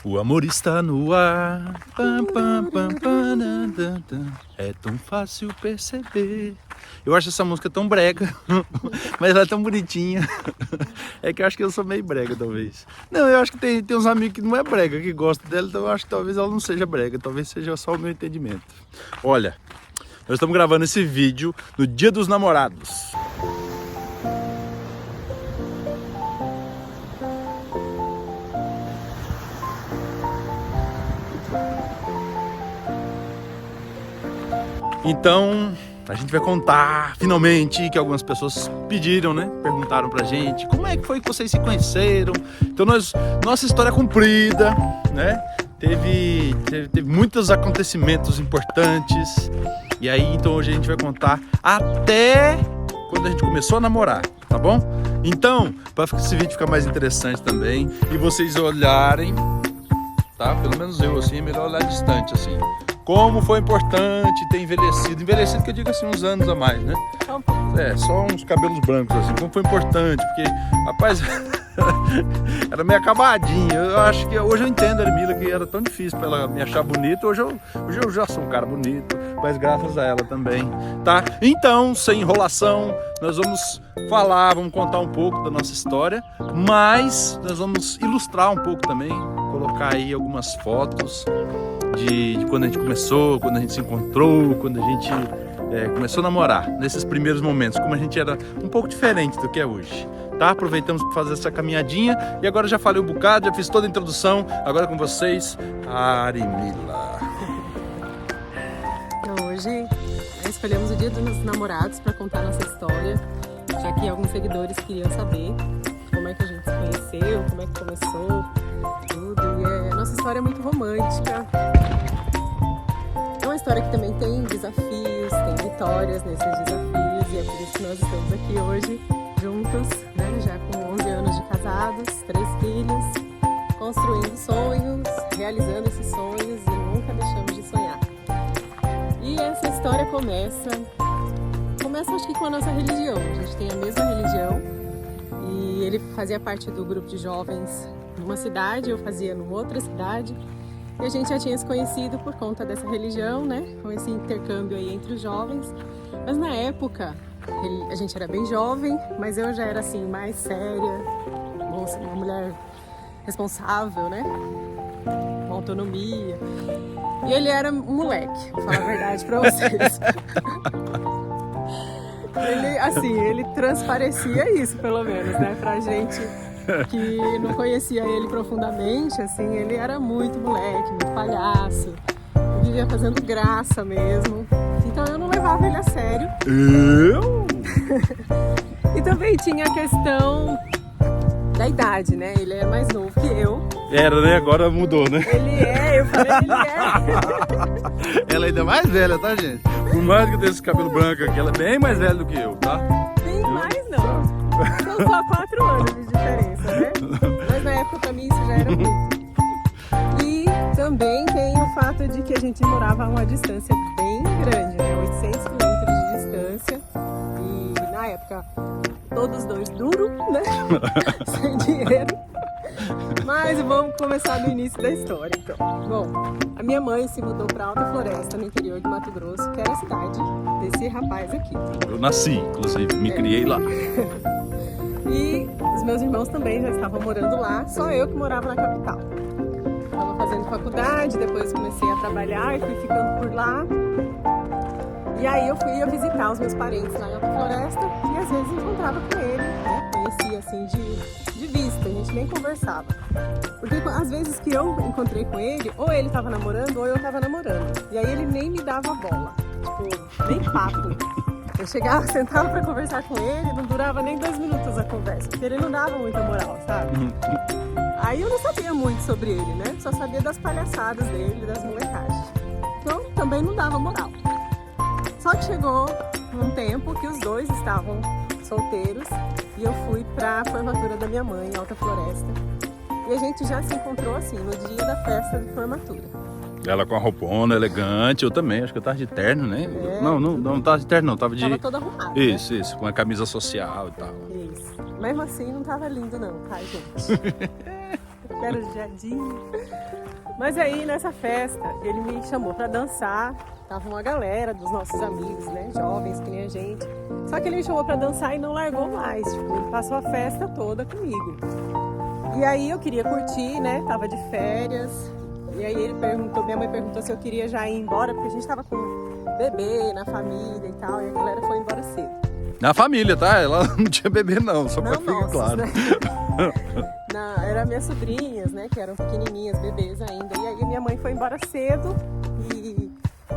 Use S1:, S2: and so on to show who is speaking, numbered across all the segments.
S1: O amor está no ar. Pam, pam, pam, pam, dan, dan, dan. É tão fácil perceber. Eu acho essa música tão brega, mas ela é tão bonitinha. É que eu acho que eu sou meio brega, talvez. Não, eu acho que tem uns amigos que não é brega, que gostam dela, então eu acho que talvez ela não seja brega, talvez seja só o meu entendimento. Olha, nós estamos gravando esse vídeo no Dia dos Namorados. Então, a gente vai contar, finalmente, que algumas pessoas pediram, né? Perguntaram pra gente, como é que foi que vocês se conheceram? Então, nossa história é comprida, né? Teve muitos acontecimentos importantes. E aí, então, hoje a gente vai contar até quando a gente começou a namorar, tá bom? Então, para esse vídeo ficar mais interessante também, e vocês olharem, tá? Pelo menos eu, assim, é melhor olhar distante, assim. Como foi importante ter envelhecido. Envelhecido que eu digo assim, uns anos a mais, né? É, só uns cabelos brancos assim. Como foi importante, porque, rapaz, era meio acabadinho. Eu acho que hoje eu entendo a Ermília, que era tão difícil pra ela me achar bonito. Hoje eu já sou um cara bonito, mas graças a ela também, tá? Então, sem enrolação, nós vamos falar, vamos contar um pouco da nossa história, mas nós vamos ilustrar um pouco também, colocar aí algumas fotos de quando a gente começou, quando a gente se encontrou, quando a gente começou a namorar, nesses primeiros momentos, como a gente era um pouco diferente do que é hoje, tá? Aproveitamos para fazer essa caminhadinha e agora já falei um bocado, já fiz toda a introdução, agora com vocês, a Arimila.
S2: Então, hoje escolhemos o Dia dos Namorados para contar nossa história, já que alguns seguidores queriam saber como é que a gente se conheceu, como é que começou, tudo, e a nossa história é muito romântica. É uma história que também tem desafios, tem vitórias nesses desafios, e é por isso que nós estamos aqui hoje juntos, né? Já com 11 anos de casados, 3 filhos, construindo sonhos, realizando esses sonhos e nunca deixamos de sonhar. E essa história começa acho que com a nossa religião. A gente tem a mesma religião e ele fazia parte do grupo de jovens numa cidade, eu fazia numa outra cidade. E a gente já tinha se conhecido por conta dessa religião, né? Com esse intercâmbio aí entre os jovens. Mas na época, a gente era bem jovem, mas eu já era assim, mais séria, uma mulher responsável, né? Com autonomia. E ele era um moleque, vou falar a verdade pra vocês. Ele transparecia isso, pelo menos, né? Pra gente que não conhecia ele profundamente, assim, ele era muito moleque, muito palhaço, vivia fazendo graça mesmo, então eu não levava ele a sério.
S1: Eu?
S2: E também tinha a questão da idade, né? Ele é mais novo que eu.
S1: Era, né? Agora mudou, né?
S2: Eu falei ele é.
S1: Ela ainda é mais velha, tá, gente? Por mais que tenha esse cabelo branco aqui, ela é bem mais velha do que eu, tá?
S2: Bem mais não. São só 4 anos de diferença, né? Mas na época pra mim isso já era muito. E também tem o fato de que a gente morava a uma distância bem grande, né? 800 quilômetros de distância. E na época, todos dois duros, né? Sem dinheiro. Mas vamos começar do início da história, então. Bom, a minha mãe se mudou para Alta Floresta, no interior de Mato Grosso, que era a cidade desse rapaz aqui.
S1: Eu nasci, inclusive, me criei lá.
S2: E os meus irmãos também já estavam morando lá, só eu que morava na capital. Estava fazendo faculdade, depois comecei a trabalhar e fui ficando por lá. E aí eu ia visitar os meus parentes lá em Alta Floresta e às vezes encontrava com ele, né? Conhecia assim de vista, a gente nem conversava. Porque às vezes que eu encontrei com ele, ou ele estava namorando ou eu estava namorando. E aí ele nem me dava bola, tipo, nem papo. Eu chegava, sentava pra conversar com ele, não durava nem 2 minutos a conversa, porque ele não dava muita moral, sabe? Aí eu não sabia muito sobre ele, né? Só sabia das palhaçadas dele, das molecagens. Então também não dava moral. Só que chegou um tempo que os dois estavam solteiros e eu fui pra formatura da minha mãe em Alta Floresta. E a gente já se encontrou assim, no dia da festa de formatura.
S1: Ela com a roupona elegante, eu também, acho que eu tava de terno, né?
S2: É,
S1: não tava de terno não, tava de...
S2: Tava toda arrumada,
S1: Isso, com a camisa social e tal.
S2: Isso. Mesmo assim não tava lindo não, tá, gente? quero jardim. Mas aí, nessa festa, ele me chamou pra dançar. Tava uma galera dos nossos amigos, né? Jovens, que nem a gente. Só que ele me chamou pra dançar e não largou mais. Tipo, ele passou a festa toda comigo. E aí eu queria curtir, né? Tava de férias. E aí ele perguntou, minha mãe perguntou se eu queria já ir embora, porque a gente tava com bebê na família e tal. E a galera foi embora cedo.
S1: Na família, tá? Ela não tinha bebê não, só pra
S2: Não,
S1: ficar
S2: nossos,
S1: claro.
S2: né? Era minhas sobrinhas, né? Que eram pequenininhas, bebês ainda. E aí minha mãe foi embora cedo e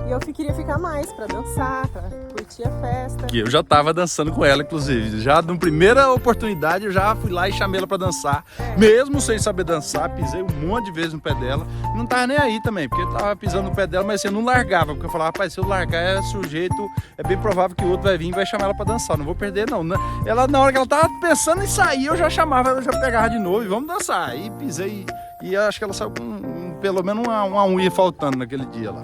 S2: eu queria ficar mais pra dançar, pra curtir a festa.
S1: Que eu já tava dançando com ela, inclusive. Já na primeira oportunidade eu já fui lá e chamei ela pra dançar. Mesmo sem saber dançar, pisei um monte de vezes no pé dela. Não tava nem aí também, porque eu tava pisando no pé dela, mas assim, eu não largava. Porque eu falava, rapaz, se eu largar é sujeito, é bem provável que o outro vai vir e vai chamar ela pra dançar. Não vou perder não, né? Ela, na hora que ela tava pensando em sair, eu já chamava, ela já pegava de novo e vamos dançar. Aí pisei e acho que ela saiu com pelo menos uma unha faltando naquele dia lá.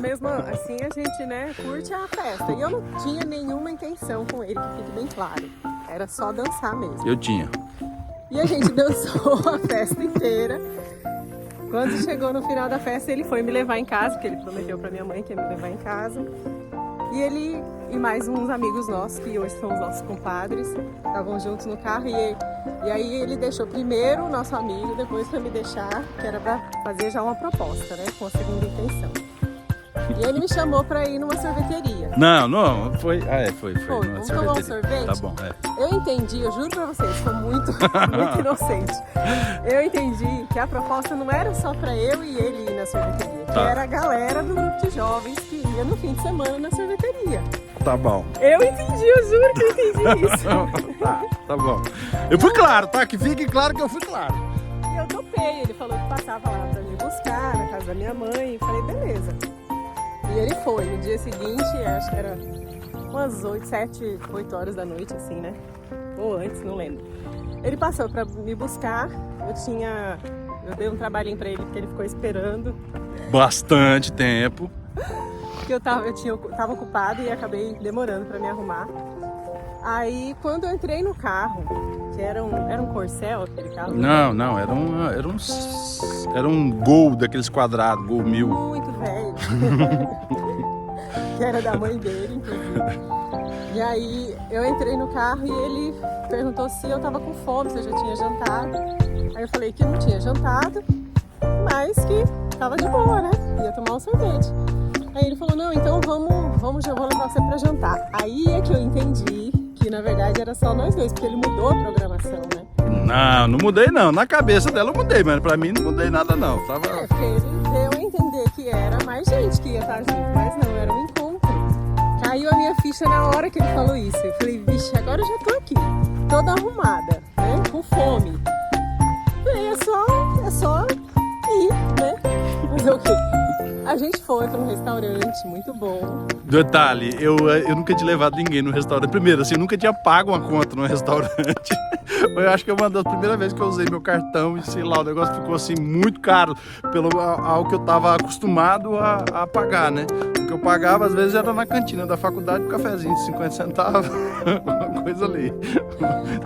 S2: Mesmo assim, a gente, né, curte a festa. E eu não tinha nenhuma intenção com ele, que fique bem claro. Era só dançar mesmo.
S1: Eu tinha.
S2: E a gente dançou a festa inteira. Quando chegou no final da festa, ele foi me levar em casa, porque ele prometeu pra minha mãe que ia me levar em casa. E ele e mais uns amigos nossos, que hoje são os nossos compadres, estavam juntos no carro. E aí ele deixou primeiro o nosso amigo, depois foi me deixar, que era pra fazer já uma proposta, né, com a segunda intenção. E ele me chamou pra ir numa sorveteria.
S1: Não, foi. Foi.
S2: Vamos tomar um sorvete?
S1: Tá bom,
S2: Eu entendi, eu juro pra vocês, sou muito inocente. Eu entendi que a proposta não era só pra eu e ele ir na sorveteria, que era a galera do grupo de jovens que ia no fim de semana na sorveteria.
S1: Tá bom.
S2: Eu entendi, eu juro que eu entendi isso.
S1: Tá bom. Eu fui claro, tá? Que fique claro que eu fui claro.
S2: E eu topei, ele falou que passava lá pra me buscar, na casa da minha mãe, e falei, beleza. E ele foi, no dia seguinte, acho que era umas 7, 8 horas da noite, assim, né? Ou antes, não lembro. Ele passou pra me buscar, eu dei um trabalhinho pra ele, porque ele ficou esperando.
S1: Bastante tempo.
S2: Porque eu tava ocupada e acabei demorando pra me arrumar. Aí, quando eu entrei no carro, que era um Corcel, aquele carro?
S1: Não, era um Gol daqueles quadrados, Gol 1000.
S2: Muito velho. Que era da mãe dele, inclusive. E aí, eu entrei no carro e ele perguntou se eu tava com fome, se eu já tinha jantado. Aí eu falei que não tinha jantado, mas que tava de boa, né? Ia tomar um sorvete. Aí ele falou, não, então vamos, eu vou levar você pra jantar. Aí é que eu entendi que na verdade era só nós dois, porque ele mudou a programação, né?
S1: Não mudei não. Na cabeça dela eu mudei, mas pra mim não mudei nada não.
S2: Porque ele deu a entender que era mais gente que ia estar junto, mas não, era um encontro. Caiu a minha ficha na hora que ele falou isso. Eu falei, vixe, agora eu já tô aqui, toda arrumada, né? Com fome. E é só ir, né? Fazer o quê? A gente foi para um restaurante muito bom.
S1: Detalhe, eu nunca tinha levado ninguém no restaurante. Primeiro, assim, eu nunca tinha pago uma conta no restaurante. Eu acho que é uma das primeiras vezes que eu usei meu cartão e sei lá, o negócio ficou assim muito caro ao que eu tava acostumado a pagar, né? O que eu pagava às vezes era na cantina da faculdade, um cafezinho de 50 centavos, uma coisa ali.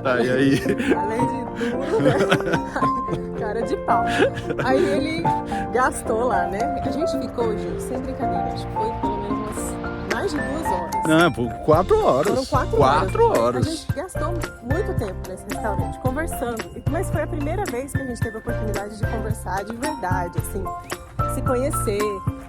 S1: Tá, e aí?
S2: Além de tudo, né? Cara de pau. Aí ele gastou lá, né? A gente ficou, gente, sem brincadeira, acho que foi pelo menos mais de 2 horas.
S1: Não, por 4 horas.
S2: Foram 4
S1: 4 horas.
S2: A gente gastou muito tempo nesse restaurante, conversando. Mas foi a primeira vez que a gente teve a oportunidade de conversar de verdade, assim, se conhecer.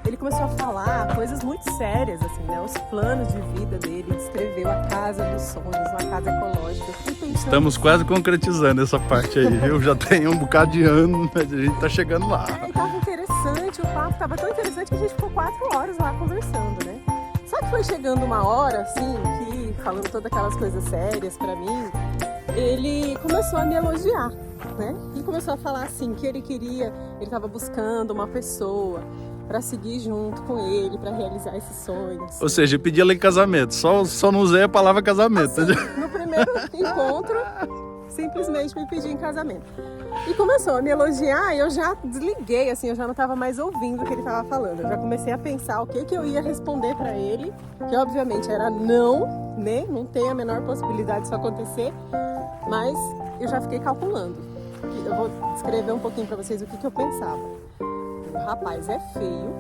S2: Ele começou a falar coisas muito sérias, assim, né? Os planos de vida dele, descreveu a casa dos sonhos, uma casa ecológica. Eu fiquei pensando,
S1: Estamos quase concretizando essa parte aí, viu? Já tem um bocado de ano, mas a gente tá chegando lá.
S2: E tava interessante, o papo tava tão interessante que a gente ficou 4 horas lá conversando, né? Só que foi chegando uma hora, assim, que, falando todas aquelas coisas sérias pra mim, ele começou a me elogiar, né? E começou a falar, assim, que ele tava buscando uma pessoa pra seguir junto com ele, pra realizar esses sonhos.
S1: Ou seja, eu pedi ela em casamento, só não usei a palavra casamento.
S2: Assim, no primeiro encontro, simplesmente me pediu em casamento. E começou a me elogiar e eu já desliguei, assim, eu já não estava mais ouvindo o que ele estava falando. Eu já comecei a pensar o que eu ia responder para ele, que obviamente era não, né? Não tem a menor possibilidade disso acontecer, mas eu já fiquei calculando. eu vou descrever um pouquinho pra vocês o que eu pensava. O rapaz é feio,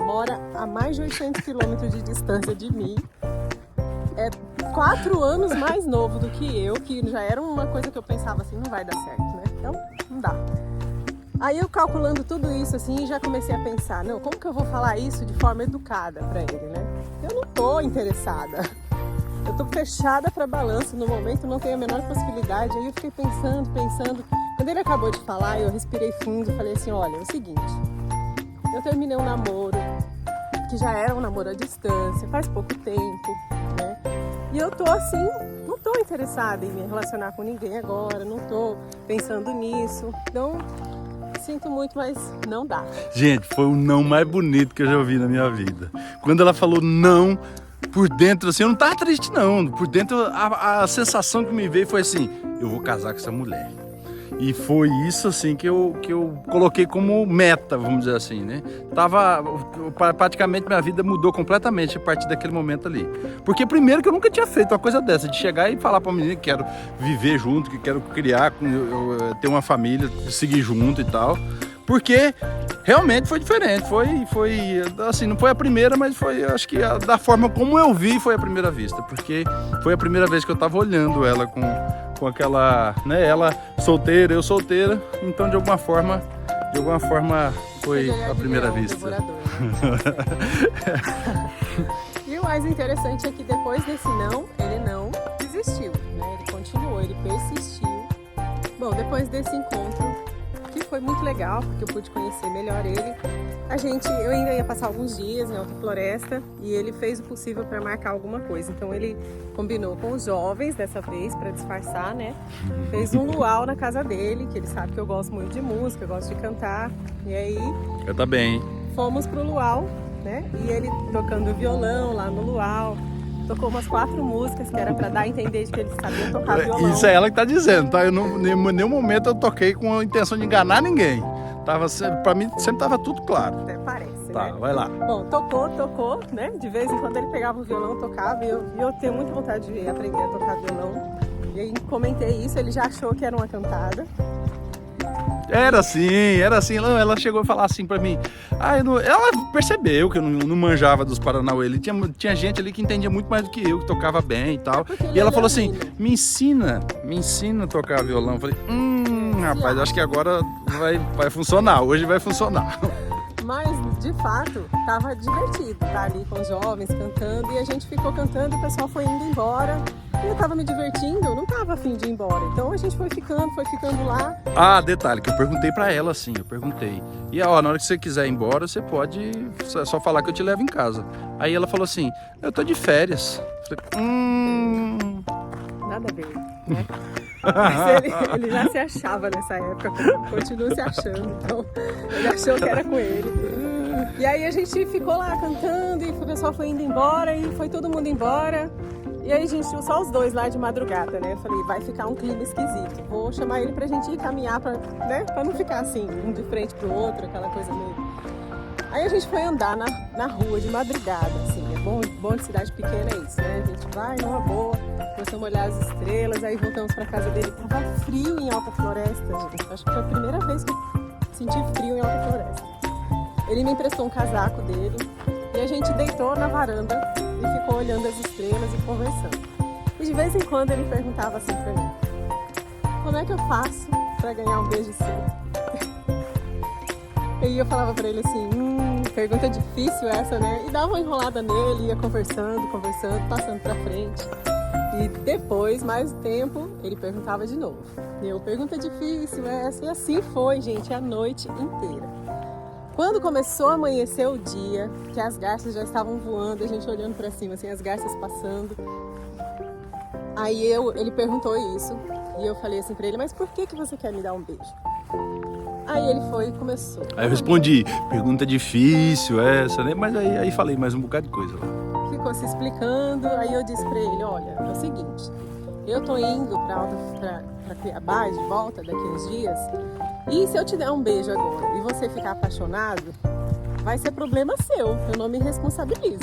S2: mora a mais de 800 quilômetros de distância de mim, é 4 anos mais novo do que eu, que já era uma coisa que eu pensava assim, não vai dar certo, né? Então, não dá. Aí eu calculando tudo isso assim, já comecei a pensar, não, como que eu vou falar isso de forma educada pra ele, né? Eu não tô interessada. Eu tô fechada para balanço no momento, não tenho a menor possibilidade. Aí eu fiquei pensando. Quando ele acabou de falar, eu respirei fundo e falei assim, olha, é o seguinte, eu terminei um namoro, que já era um namoro à distância, faz pouco tempo, né? E eu tô assim, não tô interessada em me relacionar com ninguém agora, não tô pensando nisso. Então, sinto muito, mas não dá.
S1: Gente, foi o não mais bonito que eu já ouvi na minha vida. Quando ela falou não, por dentro, assim, eu não tava triste não. Por dentro, a sensação que me veio foi assim, eu vou casar com essa mulher. E foi isso, assim, que eu coloquei como meta, vamos dizer assim, né? Praticamente minha vida mudou completamente a partir daquele momento ali. Porque primeiro que eu nunca tinha feito uma coisa dessa, de chegar e falar pra menina que quero viver junto, que quero criar, ter uma família, seguir junto e tal. Porque realmente foi diferente, foi assim, não foi a primeira, mas foi, acho que da forma como eu vi, foi a primeira vista. Porque foi a primeira vez que eu tava olhando ela com aquela, né, ela solteira, eu solteira, então de alguma forma foi a primeira vista.
S2: E o mais interessante é que depois desse não, ele não desistiu, né? Ele continuou, ele persistiu. Bom, depois desse encontro, que foi muito legal, porque eu pude conhecer melhor ele, eu ainda ia passar alguns dias em Alta Floresta e ele fez o possível para marcar alguma coisa. Então ele combinou com os jovens dessa vez para disfarçar, né? Fez um luau na casa dele, que ele sabe que eu gosto muito de música, eu gosto de cantar. E aí
S1: eu também.
S2: Fomos pro luau, né? E ele tocando violão lá no luau. Tocou umas 4 músicas que era para dar a entender de que ele sabia tocar violão.
S1: Isso é ela que tá dizendo, tá? Em nenhum momento eu toquei com a intenção de enganar ninguém. Pra mim sempre tava tudo claro.
S2: Até parece,
S1: tá,
S2: né?
S1: Vai lá.
S2: Bom, tocou, né? De vez em quando ele pegava o violão, tocava, e eu tenho muita vontade de aprender a tocar violão. E aí comentei isso, ele já achou que era uma cantada.
S1: Era assim. Ela chegou a falar assim pra mim. Ela percebeu que eu não manjava dos Paranauê. Tinha gente ali que entendia muito mais do que eu, que tocava bem e tal. E ela falou assim, me ensina a tocar violão. Eu falei, rapaz, acho que agora vai funcionar, hoje vai funcionar.
S2: Mas, de fato, tava divertido estar ali com os jovens cantando, e a gente ficou cantando e o pessoal foi indo embora. E eu tava me divertindo, eu não tava afim de ir embora. Então a gente foi ficando lá.
S1: Detalhe, que eu perguntei pra ela assim, E na hora que você quiser ir embora, você pode só falar que eu te levo em casa. Aí ela falou assim, eu tô de férias. Eu falei,
S2: Nada a ver, né? Mas ele já se achava nessa época, continua se achando, então ele achou que era com ele. E aí a gente ficou lá cantando e o pessoal foi indo embora e foi todo mundo embora. E aí a gente tinha só os dois lá de madrugada, né? Eu falei, vai ficar um clima esquisito. Vou chamar ele pra gente ir caminhar, né? Pra não ficar assim, um de frente pro outro, aquela coisa meio... Aí a gente foi andar na rua de madrugada, assim. É bom de cidade pequena é isso, né? A gente vai numa boa, começamos a olhar as estrelas, aí voltamos pra casa dele. Tava frio em Alta Floresta, gente. Acho que foi a primeira vez que eu senti frio em Alta Floresta. Ele me emprestou um casaco dele e a gente deitou na varanda e ficou olhando as estrelas e conversando. E de vez em quando ele perguntava assim pra mim, como é que eu faço pra ganhar um beijo seu? E eu falava pra ele assim, pergunta difícil essa, né? E dava uma enrolada nele, ia conversando, passando pra frente. E depois, mais tempo, ele perguntava de novo. Pergunta difícil essa. E assim foi, gente, a noite inteira. Quando começou a amanhecer o dia, que as garças já estavam voando, a gente olhando pra cima, assim, as garças passando. Aí ele perguntou isso, e eu falei assim pra ele, mas por que você quer me dar um beijo? Aí ele foi e começou. Aí
S1: eu respondi, pergunta difícil essa, né? Mas aí falei mais um bocado de coisa lá.
S2: Ficou se explicando, aí eu disse pra ele, olha, é o seguinte, eu tô indo pra Cuiabá de volta daqui uns dias, e se eu te der um beijo agora e você ficar apaixonado, vai ser problema seu, eu não me responsabilizo.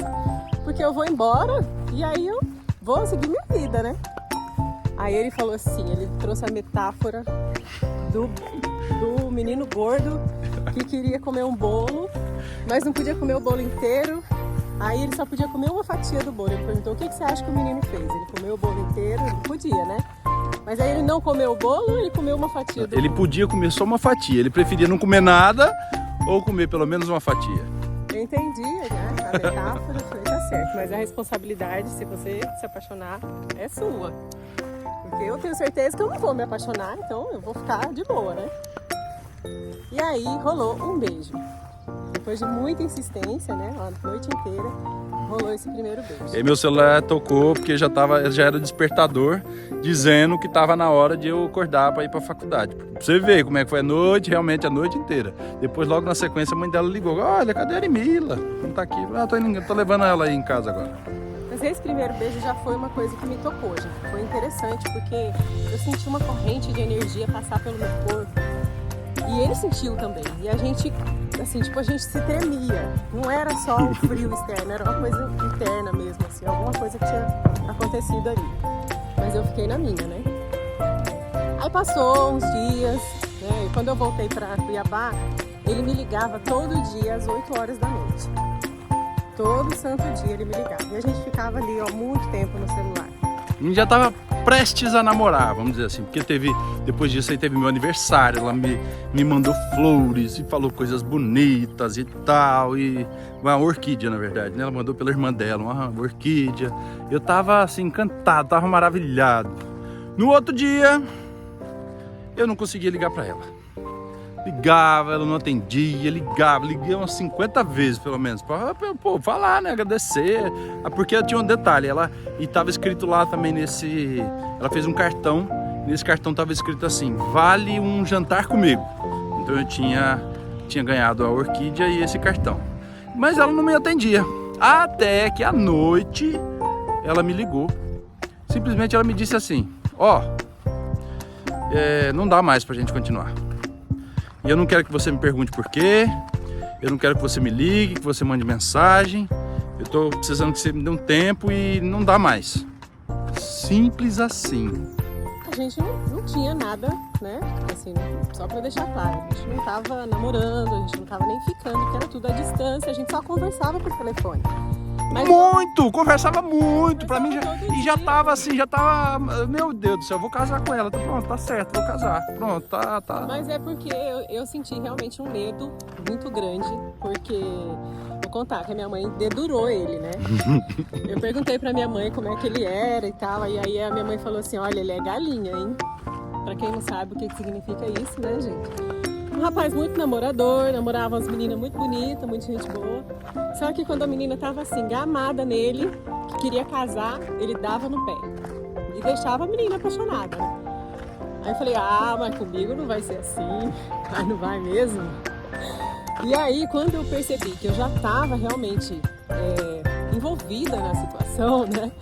S2: Porque eu vou embora e aí eu vou seguir minha vida, né? Aí ele falou assim, ele trouxe a metáfora do menino gordo que queria comer um bolo, mas não podia comer o bolo inteiro. Aí ele só podia comer uma fatia do bolo. Ele perguntou: o que você acha que o menino fez? Ele comeu o bolo inteiro? Ele podia, né? Mas aí ele não comeu o bolo ou ele comeu uma fatia do
S1: Ele
S2: bolo?
S1: podia comer só uma fatia. Ele preferia não comer nada ou comer pelo menos uma fatia.
S2: Eu entendi, né? A metáfora foi, tá certo. Mas a responsabilidade, se você se apaixonar, é sua. Porque eu tenho certeza que eu não vou me apaixonar, então eu vou ficar de boa, né? E aí rolou um beijo. Depois de muita insistência, né? A noite inteira, rolou esse primeiro beijo.
S1: E aí meu celular tocou porque já era o despertador dizendo que estava na hora de eu acordar para ir para a faculdade. Pra você ver como é que foi a noite, realmente a noite inteira. Depois, logo na sequência, a mãe dela ligou: olha, cadê a Erimila? Não tá aqui. Ah, tô levando ela aí em casa agora.
S2: Mas esse primeiro beijo já foi uma coisa que me tocou, gente. Foi interessante porque eu senti uma corrente de energia passar pelo meu corpo. E ele sentiu também. E a gente, assim, tipo, a gente se tremia. Não era só o frio externo, era uma coisa interna mesmo, assim. Alguma coisa que tinha acontecido ali. Mas eu fiquei na minha, né? Aí passou uns dias, né? E quando eu voltei pra Cuiabá, ele me ligava todo dia às 8 horas da noite. Todo santo dia ele me ligava. E a gente ficava ali, ó, muito tempo no celular.
S1: A gente já estava prestes a namorar, vamos dizer assim, porque depois disso aí teve meu aniversário, ela me mandou flores e falou coisas bonitas e tal, e uma orquídea, na verdade, né? Ela mandou pela irmã dela uma orquídea. Eu tava assim encantado, tava maravilhado. No outro dia, eu não conseguia ligar para ela. Ligava, ela não atendia, liguei umas 50 vezes pelo menos, pra falar, né, agradecer. Porque tinha um detalhe, e tava escrito lá também ela fez um cartão, nesse cartão tava escrito assim: vale um jantar comigo. Então eu tinha ganhado a orquídea e esse cartão. Mas ela não me atendia, até que à noite ela me ligou. Simplesmente ela me disse assim: não dá mais pra gente continuar. E eu não quero que você me pergunte por quê, eu não quero que você me ligue, que você mande mensagem. Eu tô precisando que você me dê um tempo e não dá mais. Simples assim.
S2: A gente não tinha nada, né? Assim, só pra deixar claro, a gente não tava namorando, a gente não tava nem ficando, porque era tudo à distância, a gente só conversava por telefone. Mas
S1: conversava muito, pra mim já tava assim, meu Deus do céu, eu vou casar com ela, pronto, tá certo, vou casar, pronto, tá.
S2: Mas é porque eu senti realmente um medo muito grande, porque, vou contar, que a minha mãe dedurou ele, né? Eu perguntei pra minha mãe como é que ele era e tal, e aí a minha mãe falou assim: olha, ele é galinha, hein? Pra quem não sabe o que significa isso, né, gente? Um rapaz muito namorador, namorava umas meninas muito bonitas, muito gente boa. Só que quando a menina tava assim, gamada nele, que queria casar, ele dava no pé. E deixava a menina apaixonada. Aí eu falei: mas comigo não vai ser assim. Mas não vai mesmo. E aí, quando eu percebi que eu já tava realmente envolvida na situação, né?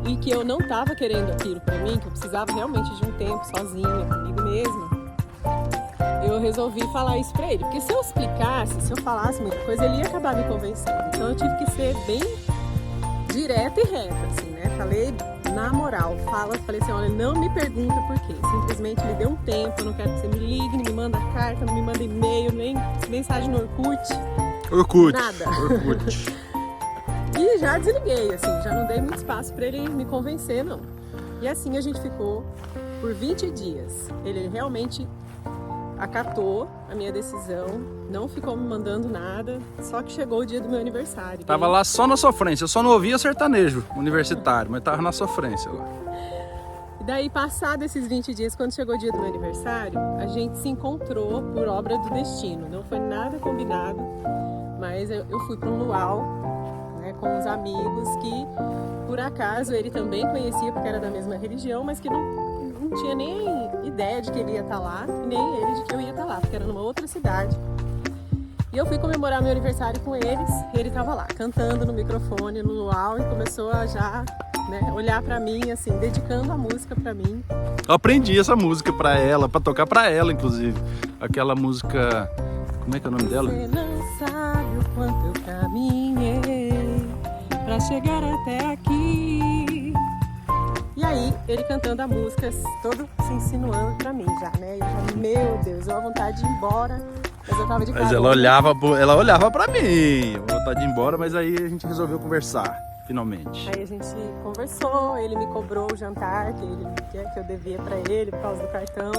S2: E que eu não tava querendo aquilo pra mim, que eu precisava realmente de um tempo sozinha, comigo mesma, eu resolvi falar isso pra ele. Porque se eu explicasse, se eu falasse muita coisa, ele ia acabar me convencendo. Então eu tive que ser bem direta e reta, assim, né? Falei na moral, falei assim: olha, não me pergunta por quê. Simplesmente me dê um tempo, eu não quero que você me ligue, não me manda carta, não me manda e-mail, nem mensagem no Orkut. Nada.
S1: Orkut.
S2: E já desliguei, assim, já não dei muito espaço pra ele me convencer, não. E assim a gente ficou por 20 dias. Ele realmente acatou a minha decisão, não ficou me mandando nada, só que chegou o dia do meu aniversário.
S1: Tava lá só na sofrência, eu só não ouvia sertanejo universitário, mas tava na sofrência lá.
S2: E daí, passado esses 20 dias, quando chegou o dia do meu aniversário, a gente se encontrou por obra do destino. Não foi nada combinado, mas eu fui para um luau, né, com os amigos que, por acaso, ele também conhecia, porque era da mesma religião, mas que não tinha nem ideia de que ele ia estar lá, e nem ele de que eu ia estar lá, porque era numa outra cidade. E eu fui comemorar meu aniversário com eles, e ele estava lá, cantando no microfone, no luau, e começou a já, né, olhar pra mim, assim, dedicando a música pra mim.
S1: Eu aprendi essa música pra ela, pra tocar pra ela, inclusive. Aquela música, como é que é o nome dela?
S2: Você não sabe o quanto eu caminhei pra chegar até aqui. E aí aí ele cantando a música, todo se insinuando pra mim já, né? Eu já, meu Deus, eu a vontade de ir embora, mas eu tava de carona.
S1: Mas ela olhava pra mim, eu vontade de ir embora, mas aí a gente resolveu conversar, finalmente.
S2: Aí a gente conversou, ele me cobrou o jantar que eu devia pra ele por causa do cartão.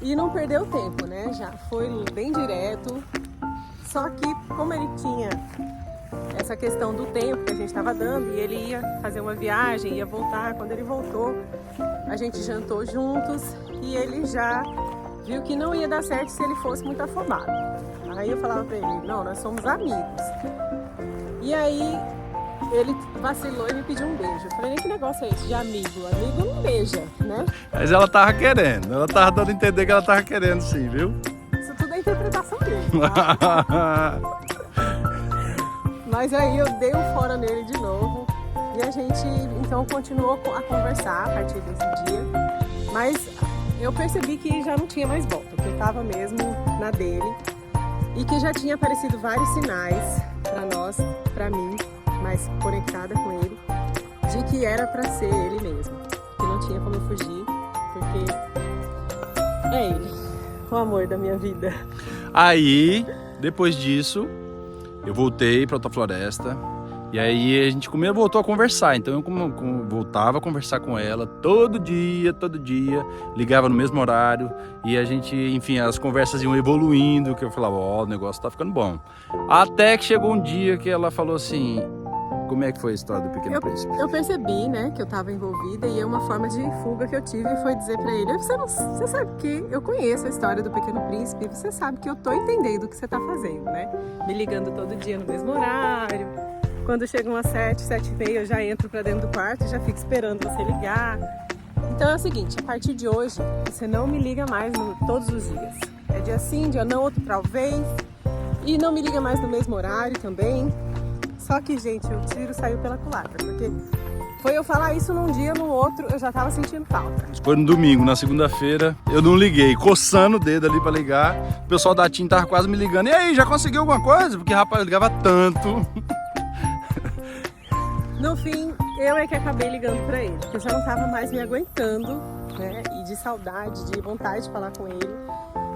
S2: E não perdeu tempo, né? Já foi bem direto. Só que como ele tinha essa questão do tempo que a gente estava dando e ele ia fazer uma viagem, ia voltar, quando ele voltou, a gente jantou juntos e ele já viu que não ia dar certo se ele fosse muito afobado. Aí eu falava pra ele, não, nós somos amigos. E aí ele vacilou e me pediu um beijo. Eu falei, que negócio é esse de amigo? Amigo não beija, né?
S1: Mas ela tava querendo, ela tava dando a entender que ela tava querendo sim, viu?
S2: Isso tudo é interpretação dele, tá? Mas aí eu dei um fora nele de novo e a gente então continuou a conversar a partir desse dia. Mas eu percebi que já não tinha mais volta, que eu tava mesmo na dele e que já tinha aparecido vários sinais pra nós, pra mim, mais conectada com ele, de que era pra ser ele mesmo, que não tinha como fugir, porque é ele, o amor da minha vida.
S1: Aí, depois disso, eu voltei pra Alta Floresta e aí a gente voltou a conversar. Então eu voltava a conversar com ela todo dia, ligava no mesmo horário e a gente, enfim, as conversas iam evoluindo, que eu falava, ó, o negócio tá ficando bom. Até que chegou um dia que ela falou assim, como é que foi a história do Pequeno Príncipe?
S2: Eu percebi, né, que eu estava envolvida e uma forma de fuga que eu tive foi dizer pra ele, você sabe que eu conheço a história do Pequeno Príncipe, você sabe que eu tô entendendo o que você tá fazendo, né? Me ligando todo dia no mesmo horário, quando chegam às 7h30 eu já entro pra dentro do quarto e já fico esperando você ligar. Então é o seguinte, a partir de hoje você não me liga mais todos os dias. É dia sim, dia não, outro talvez. E não me liga mais no mesmo horário também. Só que, gente, o tiro saiu pela culatra, porque foi eu falar isso num dia, no outro eu já tava sentindo falta.
S1: Foi no domingo, na segunda-feira, eu não liguei, coçando o dedo ali pra ligar. O pessoal da TIM tava quase me ligando. E aí, já conseguiu alguma coisa? Porque, rapaz, eu ligava tanto.
S2: No fim, eu é que acabei ligando pra ele, porque eu já não tava mais me aguentando, né? E de saudade, de vontade de falar com ele.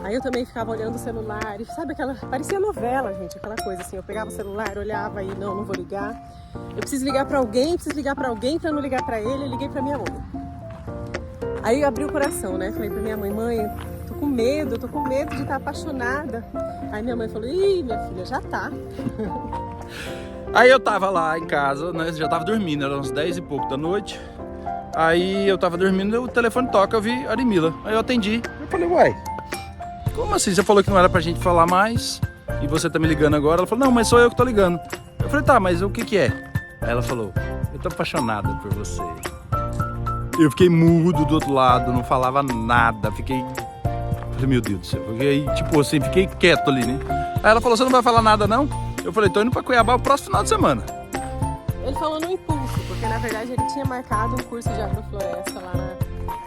S2: Aí eu também ficava olhando o celular, e sabe aquela... Parecia novela, gente, aquela coisa assim. Eu pegava o celular, olhava e não vou ligar. Eu preciso ligar pra alguém, pra não ligar pra ele, eu liguei pra minha mãe. Aí eu abri o coração, né? Falei pra minha mãe, tô com medo de estar apaixonada. Aí minha mãe falou, ih, minha filha, já tá.
S1: Aí eu tava lá em casa, né? Já tava dormindo, eram uns 10 e pouco da noite. Aí eu tava dormindo, o telefone toca, eu vi a Arimila. Aí eu atendi. Eu falei, uai, como assim? Você falou que não era pra gente falar mais e você tá me ligando agora? Ela falou, não, mas sou eu que tô ligando. Eu falei, tá, mas o que é? Aí ela falou, eu tô apaixonada por você. Eu fiquei mudo do outro lado, não falava nada, falei, meu Deus do céu. Fiquei, tipo assim, fiquei quieto ali, né? Aí ela falou, você não vai falar nada não? Eu falei, tô indo pra Cuiabá o próximo final de semana.
S2: Ele falou no impulso, porque na verdade ele tinha marcado um curso de agrofloresta lá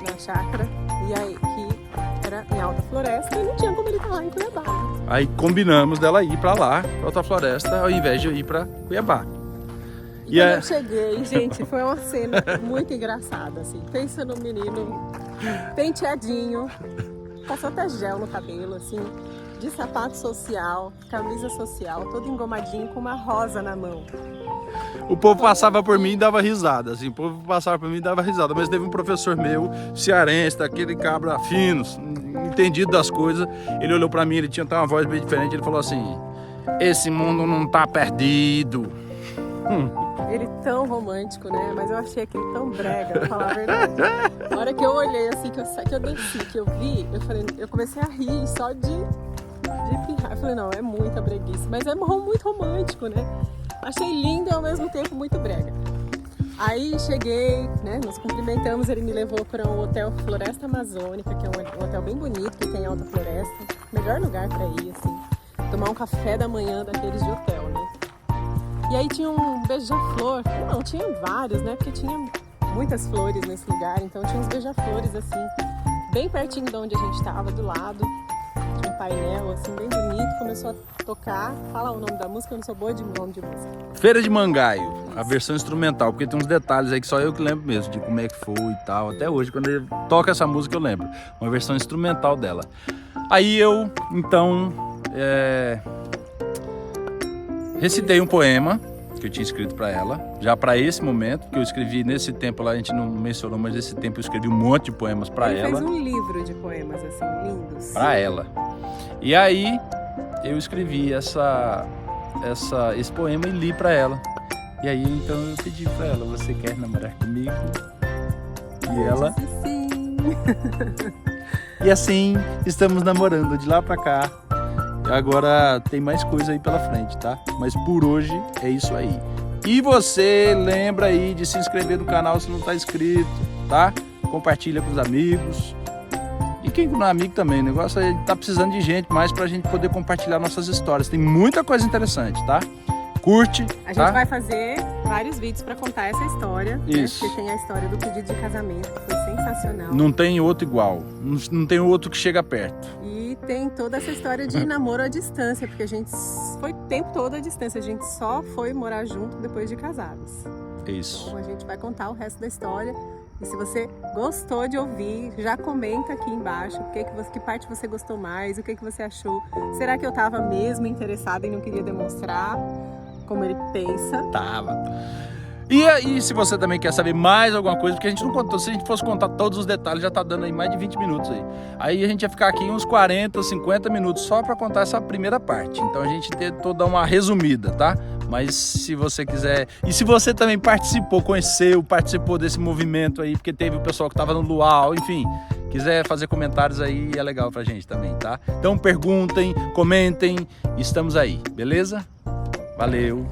S2: na chácara, e aí que era em Alta Floresta e não tinha como ele estar lá em Cuiabá.
S1: Aí combinamos dela ir pra lá, pra Alta Floresta, ao invés de eu ir pra Cuiabá.
S2: E quando eu cheguei, gente, foi uma cena muito engraçada, assim. Pensa no menino penteadinho, passou até gel no cabelo, assim, de sapato social, camisa social, todo engomadinho com uma rosa na mão.
S1: O povo passava por mim e dava risada, assim, mas teve um professor meu, cearense, daquele cabra finos, entendido das coisas, ele olhou pra mim, ele tinha até uma voz bem diferente, ele falou assim, esse mundo não tá perdido.
S2: Ele tão romântico, né? Mas eu achei aquele tão brega, pra falar a verdade. Na hora que eu olhei, assim, que eu desci, que eu vi, eu comecei a rir só de pirrar. Eu falei, não, é muita breguice, mas é muito romântico, né? Achei lindo e ao mesmo tempo muito brega. Aí cheguei, né, nos cumprimentamos, ele me levou para um hotel Floresta Amazônica, que é um hotel bem bonito, que tem alta floresta. Melhor lugar para ir, assim, tomar um café da manhã daqueles de hotel, né? E aí tinha um beija-flor, não, tinha vários, né, porque tinha muitas flores nesse lugar, então tinha uns beija-flores, assim, bem pertinho de onde a gente estava, do lado. Tinha um painel, assim, bem bonito. que começou a tocar. Fala o nome da música, eu não sou boa de nome de música.
S1: Feira de Mangaio, a versão instrumental, porque tem uns detalhes aí que só eu que lembro mesmo, de como é que foi e tal. Até hoje, quando ele toca essa música, eu lembro. Uma versão instrumental dela. Aí eu, então, recitei um poema que eu tinha escrito para ela, já para esse momento, que eu escrevi nesse tempo lá, a gente não mencionou, mas nesse tempo eu escrevi um monte de poemas para ela.
S2: Ele fez um livro de poemas, assim, lindos.
S1: Para ela. E aí, eu escrevi esse poema e li para ela. E aí, então, eu pedi para ela, você quer namorar comigo? E ela...
S2: Sim.
S1: E assim, estamos namorando de lá para cá. Agora tem mais coisa aí pela frente, tá? Mas por hoje é isso aí. E você lembra aí de se inscrever no canal se não tá inscrito, tá? Compartilha com os amigos. E quem não é amigo também, o negócio é tá precisando de gente mais pra gente poder compartilhar nossas histórias. Tem muita coisa interessante, tá? Curte,
S2: A
S1: tá?
S2: gente vai fazer vários vídeos pra contar essa história.
S1: Isso.
S2: Né? Porque tem a história do pedido de casamento, que foi sensacional.
S1: Não tem outro igual. Não tem outro que chega perto.
S2: E tem toda essa história de namoro à distância, porque a gente foi o tempo todo à distância. A gente só foi morar junto depois de casados.
S1: Isso.
S2: Então a gente vai contar o resto da história. E se você gostou de ouvir, já comenta aqui embaixo que parte você gostou mais, o que você achou. Será que eu estava mesmo interessada e não queria demonstrar como ele pensa?
S1: Tava. E aí, se você também quer saber mais alguma coisa, porque a gente não contou, se a gente fosse contar todos os detalhes, já tá dando aí mais de 20 minutos aí. Aí a gente ia ficar aqui uns 40, 50 minutos só para contar essa primeira parte. Então a gente tentou dar uma resumida, tá? Mas se você quiser... E se você também participou desse movimento aí, porque teve o pessoal que tava no luau, enfim... Quiser fazer comentários aí, é legal pra gente também, tá? Então perguntem, comentem, estamos aí, beleza? Valeu!